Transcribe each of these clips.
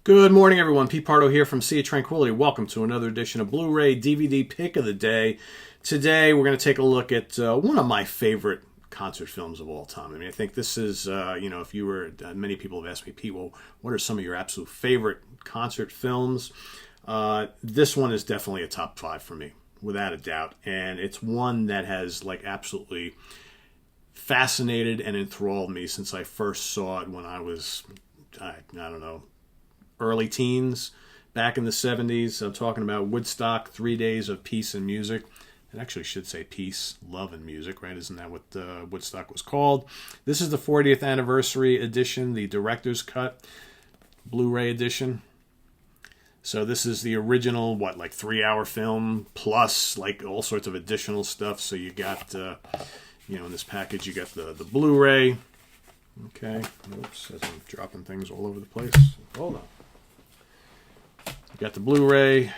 Good morning, everyone. Pete Pardo here from Sea of Tranquility. Welcome to another edition of Blu-ray DVD Pick of the Day. Today, we're going to take a look at one of my favorite concert films of all time. I mean, I think this is, if you were, many people have asked me, Pete, well, what are some of your absolute favorite concert films? This one is definitely a top 5 for me, without a doubt. And it's one that has, absolutely fascinated and enthralled me since I first saw it when I was, I don't know, early teens, back in the 70s. I'm talking about Woodstock, 3 days of peace and music. It actually should say peace, love, and music, right? Isn't that what Woodstock was called? This is the 40th anniversary edition, the director's cut, Blu-ray edition. So this is the original, 3-hour film, plus, all sorts of additional stuff. So you got, in this package, you got the Blu-ray. Okay. Oops, as I'm dropping things all over the place. Hold on. You got the Blu-ray.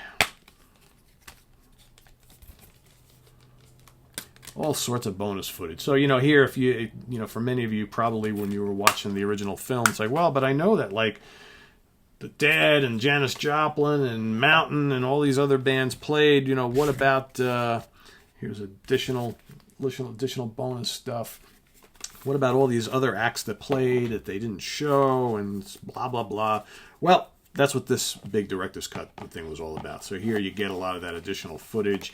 All sorts of bonus footage. So, here, if you, for many of you, probably when you were watching the original film, it's like, well, but I know that, the Dead and Janis Joplin and Mountain and all these other bands played. What about, here's additional bonus stuff. What about all these other acts that played that they didn't show and blah, blah, blah. Well, that's what this big director's cut thing was all about. So here you get a lot of that additional footage,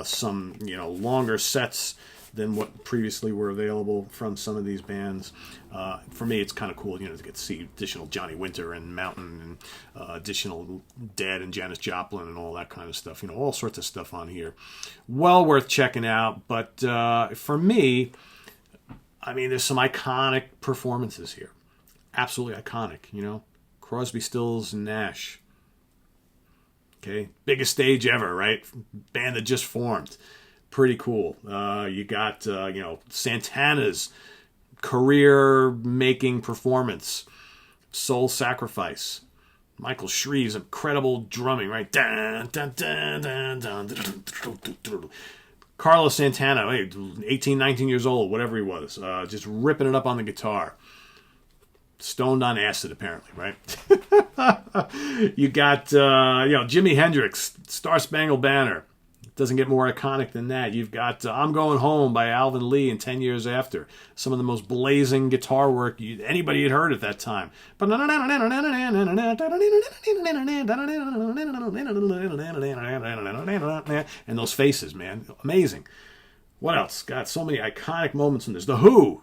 some, longer sets than what previously were available from some of these bands. For me, it's kind of cool, to get to see additional Johnny Winter and Mountain and additional Dead and Janis Joplin and all that kind of stuff. All sorts of stuff on here. Well worth checking out. But for me, there's some iconic performances here. Absolutely iconic, Crosby, Stills, and Nash. Okay, biggest stage ever, right? Band that just formed. Pretty cool. You got, Santana's career-making performance. Soul Sacrifice. Michael Shreve's incredible drumming, right? Dun, dun, dun, dun, dun, dun, dun, dun, dun. Carlos Santana, 18, 19 years old, whatever he was, just ripping it up on the guitar. Stoned on acid, apparently, right? You got, Jimi Hendrix, Star Spangled Banner. Doesn't get more iconic than that. You've got I'm Going Home by Alvin Lee and 10 Years After. Some of the most blazing guitar work anybody had heard at that time. And those faces, man. Amazing. What else? Got so many iconic moments in this. The Who.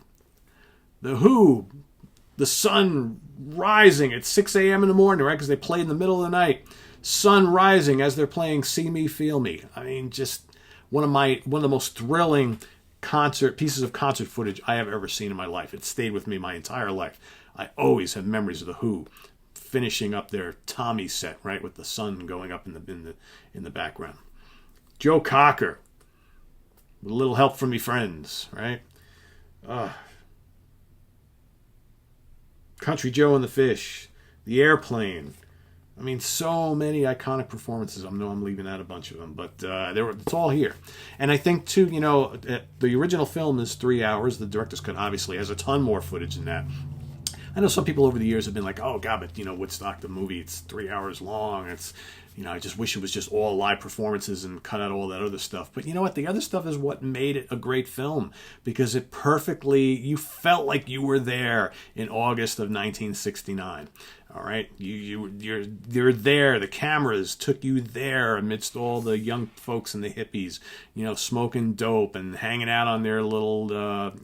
The sun rising at 6 a.m. in the morning, right? Because they played in the middle of the night. Sun rising as they're playing See Me, Feel Me. Just one of the most thrilling pieces of concert footage I have ever seen in my life. It stayed with me my entire life. I always have memories of the Who finishing up their Tommy set, right, with the sun going up in the background. Joe Cocker, with a little help from me friends, right? Country Joe and the Fish, The Airplane. So many iconic performances. I know I'm leaving out a bunch of them, but it's all here. And I think, too, the original film is 3 hours. The director's cut, obviously, has a ton more footage than that. I know some people over the years have been like, oh, God, but, Woodstock, the movie, it's 3 hours long. It's, I just wish it was just all live performances and cut out all that other stuff. But you know what? The other stuff is what made it a great film, because you felt like you were there in August of 1969. All right, you're there. The cameras took you there amidst all the young folks and the hippies, smoking dope and hanging out on their little,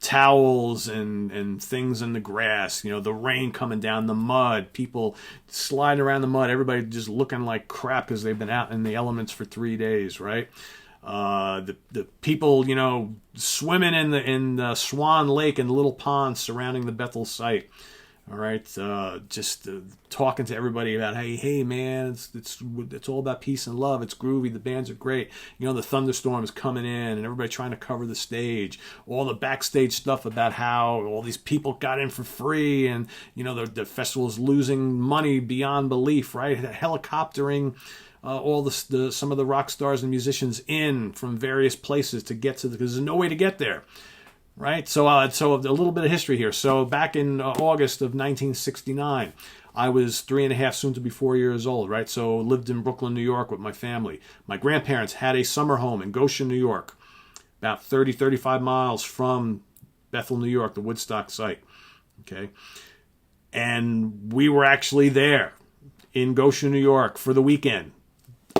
towels and things in the grass. The rain coming down, the mud, people sliding around the mud, everybody just looking like crap because they've been out in the elements for 3 days, right? The people, swimming in the Swan Lake and the little ponds surrounding the Bethel site. All right, just talking to everybody about, hey, man, it's all about peace and love. It's groovy. The bands are great. The thunderstorm is coming in, and everybody trying to cover the stage. All the backstage stuff about how all these people got in for free, and the festival is losing money beyond belief. Right, helicoptering all some of the rock stars and musicians in from various places to get to because there's no way to get there. Right, so a little bit of history here. So back in August of 1969, I was 3.5, soon to be 4 years old, right? So lived in Brooklyn, New York with my family. My grandparents had a summer home in Goshen, New York, about 30, 35 miles from Bethel, New York, the Woodstock site. Okay. And we were actually there in Goshen, New York for the weekend,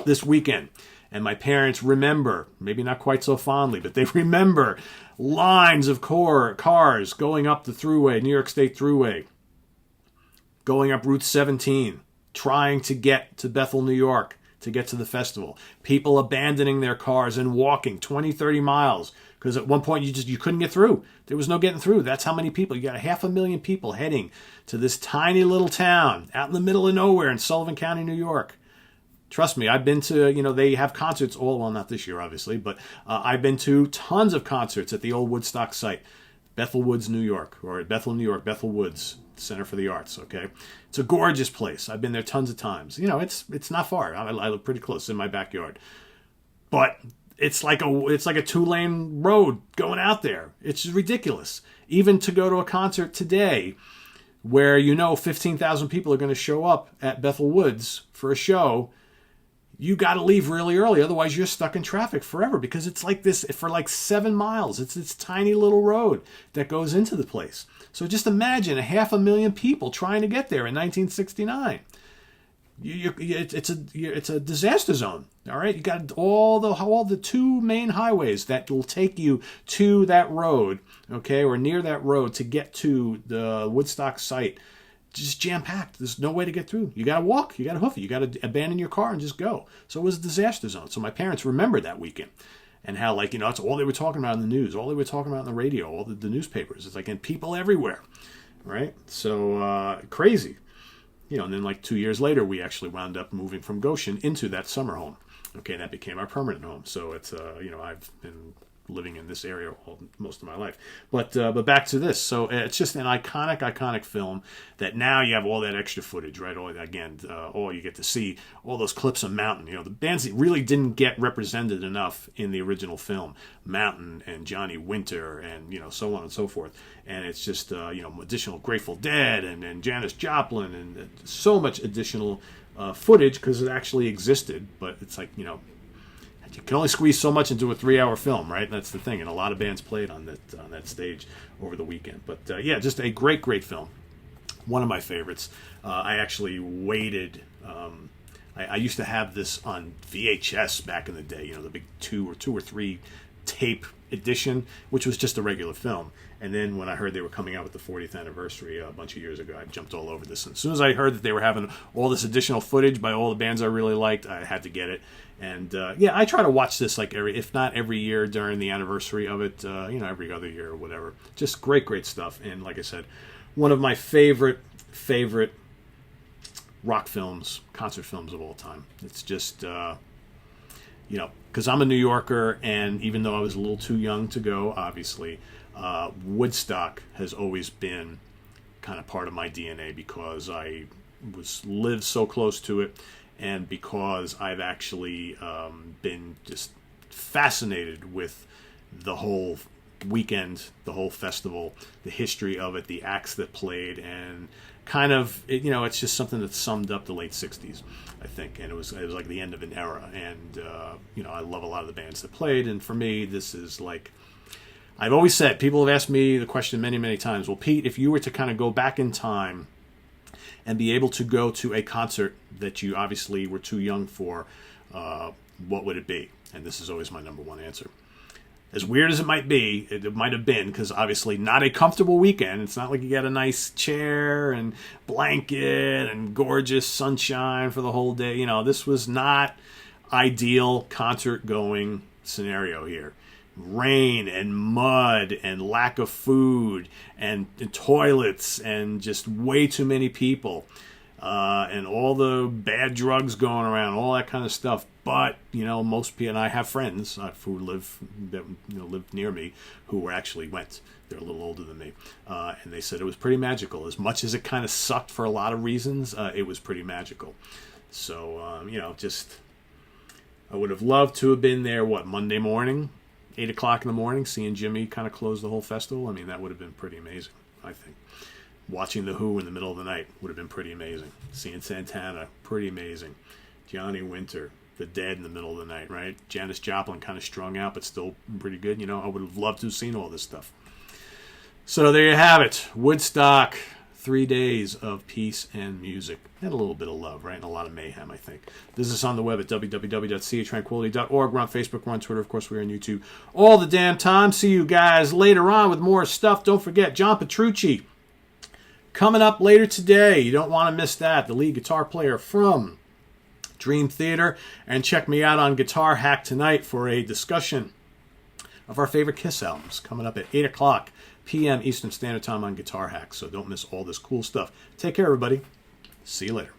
this weekend. And my parents remember, maybe not quite so fondly, but they remember lines of cars going up the thruway, New York State Thruway, going up Route 17, trying to get to Bethel, New York, to get to the festival. People abandoning their cars and walking 20, 30 miles because at one point you couldn't get through. There was no getting through. That's how many people. You got 500,000 people heading to this tiny little town out in the middle of nowhere in Sullivan County, New York. Trust me, I've been to, they have concerts well, not this year, obviously, but I've been to tons of concerts at the old Woodstock site, Bethel Woods, New York, or Bethel, New York, Bethel Woods Center for the Arts, okay? It's a gorgeous place. I've been there tons of times. It's not far. I live pretty close in my backyard. But it's like a 2-lane road going out there. It's just ridiculous. Even to go to a concert today where 15,000 people are going to show up at Bethel Woods for a show, you got to leave really early. Otherwise, you're stuck in traffic forever because it's like this for like 7 miles. It's this tiny little road that goes into the place. So just imagine 500,000 people trying to get there in 1969. It's a disaster zone. All right, you got all the 2 main highways that will take you to that road, okay, or near that road to get to the Woodstock site. Just jam-packed. There's no way to get through. You got to walk. You got to hoof it. You got to abandon your car and just go. So it was a disaster zone. So my parents remembered that weekend and how, it's all they were talking about in the news, all they were talking about in the radio, all the newspapers. It's and people everywhere, right? So crazy. And then 2 years later, we actually wound up moving from Goshen into that summer home. Okay, that became our permanent home. So it's, I've been living in this area most of my life. But back to this. So it's just an iconic film that now you have all that extra footage, right? You get to see all those clips of Mountain. The bands that really didn't get represented enough in the original film. Mountain and Johnny Winter and, so on and so forth. And it's just, additional Grateful Dead and Janis Joplin and so much additional footage because it actually existed. But it's you can only squeeze so much into a 3-hour film, right? That's the thing, and a lot of bands played on that stage over the weekend. But just a great film. One of my favorites. I actually waited. I used to have this on VHS back in the day. The big 2 or 3 tape edition, which was just a regular film. And then when I heard they were coming out with the 40th anniversary a bunch of years ago, I jumped all over this. And as soon as I heard that they were having all this additional footage by all the bands I really liked, I had to get it. And I try to watch this if not every year during the anniversary of it, every other year or whatever. Just great stuff. And like I said, one of my favorite rock films, concert films of all time. It's just, because I'm a New Yorker, and even though I was a little too young to go, obviously, Woodstock has always been kind of part of my DNA because I lived so close to it. And because I've actually been just fascinated with the whole weekend, the whole festival, the history of it, the acts that played, and kind of, it's just something that summed up the late 60s, I think. And it was like the end of an era. And, I love a lot of the bands that played. And for me, this is I've always said, people have asked me the question many, many times, well, Pete, if you were to kind of go back in time and be able to go to a concert that you obviously were too young for, what would it be? And this is always my number one answer. As weird as it might be, it might have been, because obviously not a comfortable weekend. It's not like you got a nice chair and blanket and gorgeous sunshine for the whole day. This was not ideal concert-going scenario here. Rain and mud and lack of food and toilets and just way too many people and all the bad drugs going around, all that kind of stuff. But most people, and I have friends who live near me who actually went. They're a little older than me, and they said it was pretty magical. As much as it kind of sucked for a lot of reasons, it was pretty magical. So I would have loved to have been there. Monday morning? 8 o'clock in the morning, seeing Jimmy kind of close the whole festival. I mean, that would have been pretty amazing, I think. Watching The Who in the middle of the night would have been pretty amazing. Seeing Santana, pretty amazing. Johnny Winter, The Dead in the middle of the night, right? Janis Joplin, kind of strung out, but still pretty good. You know, I would have loved to have seen all this stuff. So there you have it. Woodstock, 3 days of peace and music. And a little bit of love, right? And a lot of mayhem, I think. Visit us on the web at www.seatranquility.org. We're on Facebook, we're on Twitter, of course, we're on YouTube. All the damn time. See you guys later on with more stuff. Don't forget, John Petrucci coming up later today. You don't want to miss that. The lead guitar player from Dream Theater. And check me out on Guitar Hack tonight for a discussion of our favorite Kiss albums. Coming up at 8 o'clock p.m. Eastern Standard Time on Guitar Hack. So don't miss all this cool stuff. Take care, everybody. See you later.